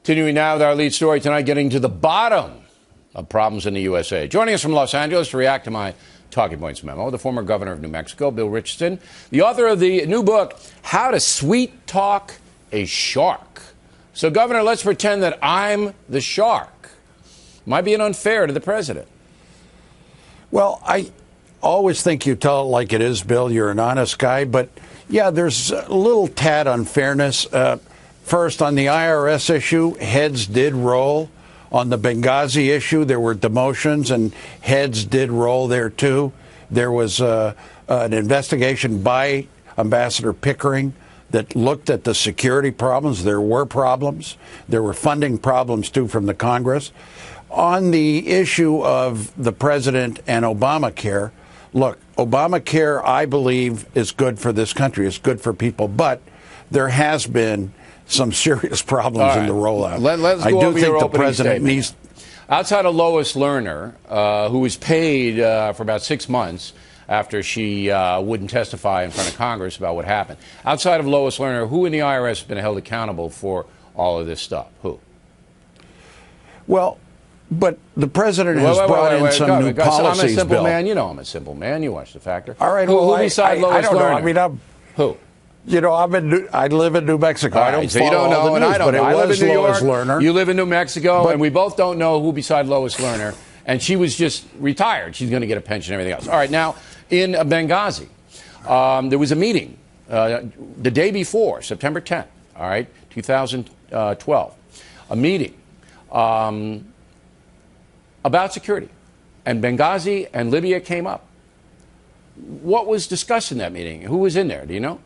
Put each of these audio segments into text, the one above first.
Continuing now with our lead story tonight, getting to the bottom of problems in the USA. Joining us from Los Angeles to react to my talking points memo, the former governor of New Mexico, Bill Richardson, the author of the new book, How to Sweet Talk a Shark. So, Governor, let's pretend that I'm the shark. Might be unfair to the president. Well, I always think you tell it like it is, Bill. You're an honest guy. But, yeah, there's a little tad unfairness. First, on the IRS issue, heads did roll. On the Benghazi issue, there were demotions, and heads did roll there, too. There was an investigation by Ambassador Pickering that looked at the security problems. There were problems. There were funding problems, too, from the Congress. On the issue of the president and Obamacare, look, Obamacare, I believe, is good for this country. It's good for people. But there has been some serious problems in the rollout. Let's go over your opening statement. Outside of Lois Lerner, who was paid for about 6 months after she wouldn't testify in front of Congress about what happened. Outside of Lois Lerner, who in the IRS has been held accountable for all of this stuff? Who? Well, but the president has brought in some new policies, I'm a simple Bill. man. You know I'm a simple man. You watch The Factor. All right. Who beside Lois Lerner? I mean, who? You know, I live in New Mexico. I don't so you don't know, and I don't know. I live in New York. Lerner. You live in New Mexico, and we both don't know who beside Lois Lerner. And she was just retired. She's going to get a pension and everything else. All right, now, in Benghazi, there was a meeting the day before, September 10th, all right, 2012, a meeting about security. And Benghazi and Libya came up. What was discussed in that meeting? Who was in there? Do you know?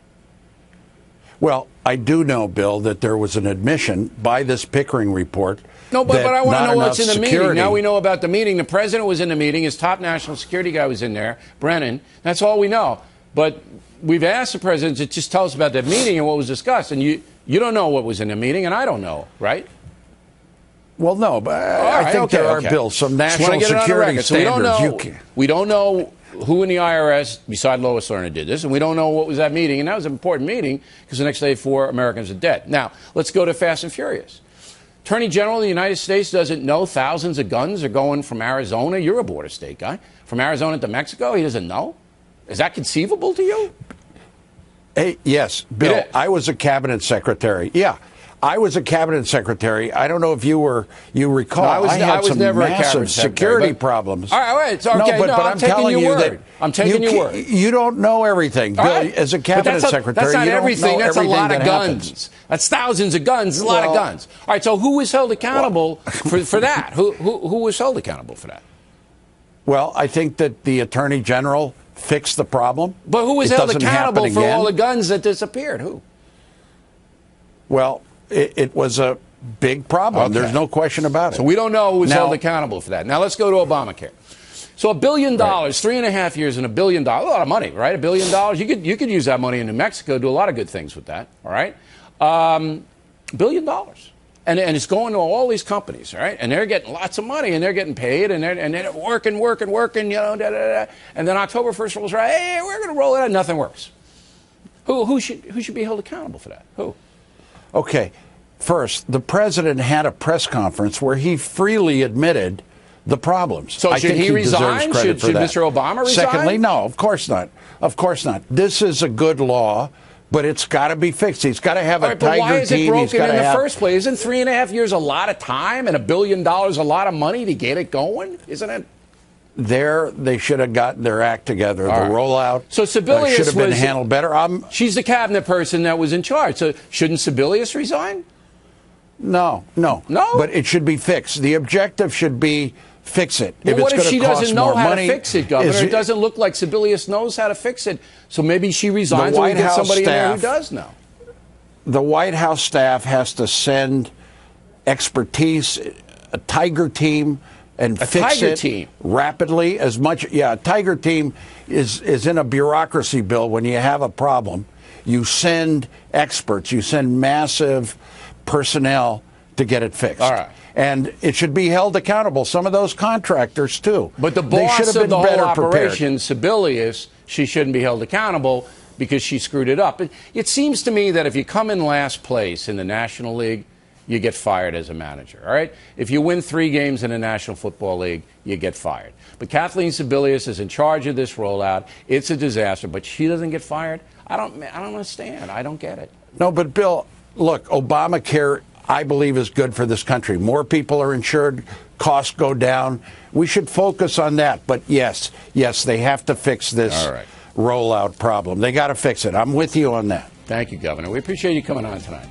Well, I do know, Bill, that there was an admission by this Pickering report. No, but I want to know what's in the security. meeting. Now we know about the meeting. The president was in the meeting. His top national security guy was in there, Brennan. That's all we know. But we've asked the president to just tell us about that meeting and what was discussed. And you don't know what was in the meeting, and I don't know, right? Well, no, but I think there are, Bill, some national security standards. We don't know who in the IRS, beside Lois Lerner, did this, and we don't know what was that meeting. And that was an important meeting because the next day 4 Americans are dead. Now, let's go to Fast and Furious. Attorney General of the United States doesn't know thousands of guns are going from Arizona. You're a border state guy. From Arizona to Mexico, he doesn't know? Is that conceivable to you? Hey, yes, Bill, I was a cabinet secretary. Yeah. I was a cabinet secretary. I don't know if you recall. No, I had some never massive security problems. All right, it's okay. No, but I'm telling you that I'm taking your word. You don't know everything, Bill. Right. As a cabinet secretary, that's not you everything. Don't know that's everything a lot that of guns. Happens. That's thousands of guns. That's a lot of guns. All right. So who was held accountable for that? Who was held accountable for that? Well, I think that the attorney general fixed the problem. But who was held accountable for all the guns that disappeared? Who? Well, it was a big problem. Okay. There's no question about it. So we don't know who was held accountable for that. Now let's go to Obamacare. So $1 billion, 3.5 years and $1 billion, a lot of money, right? $1 billion. You could use that money in New Mexico, do a lot of good things with that, all right? $1 billion. And it's going to all these companies, all right? And they're getting lots of money, and they're getting paid, and they're working, you know, and then October 1st rolls around, hey, we're going to roll it out, nothing works. Who should be held accountable for that? Who? Okay. First, the president had a press conference where he freely admitted the problems. So should he resign? Should Mr. Obama resign? Secondly, no, of course not. Of course not. This is a good law, but it's got to be fixed. He's got to have a tiger team. But why is it broken in the first place? Isn't 3.5 years a lot of time and $1 billion a lot of money to get it going? Isn't it? They should have gotten their act together. The rollout should have been handled better. She's the cabinet person that was in charge. So shouldn't Sebelius resign? No. But it should be fixed. The objective should be fix it. Well, what if she doesn't know how to fix it, Governor? It doesn't look like Sebelius knows how to fix it. So maybe she resigns and we get somebody in there who does know. The White House staff has to send expertise, a tiger team, and fix it rapidly as much. Yeah, a tiger team is in a bureaucracy, Bill. When you have a problem, you send experts, you send massive personnel to get it fixed. All right. And it should be held accountable. Some of those contractors, too. But the boss of the whole operation, Sebelius, she shouldn't be held accountable because she screwed it up. It seems to me that if you come in last place in the National League, you get fired as a manager. All right? If you win 3 games in the National Football League, you get fired. But Kathleen Sebelius is in charge of this rollout. It's a disaster, but she doesn't get fired. I don't understand. I don't get it. No, but Bill, look, Obamacare, I believe, is good for this country. More people are insured, costs go down. We should focus on that. But yes, they have to fix this rollout problem. They got to fix it. I'm with you on that. Thank you, Governor. We appreciate you coming on tonight.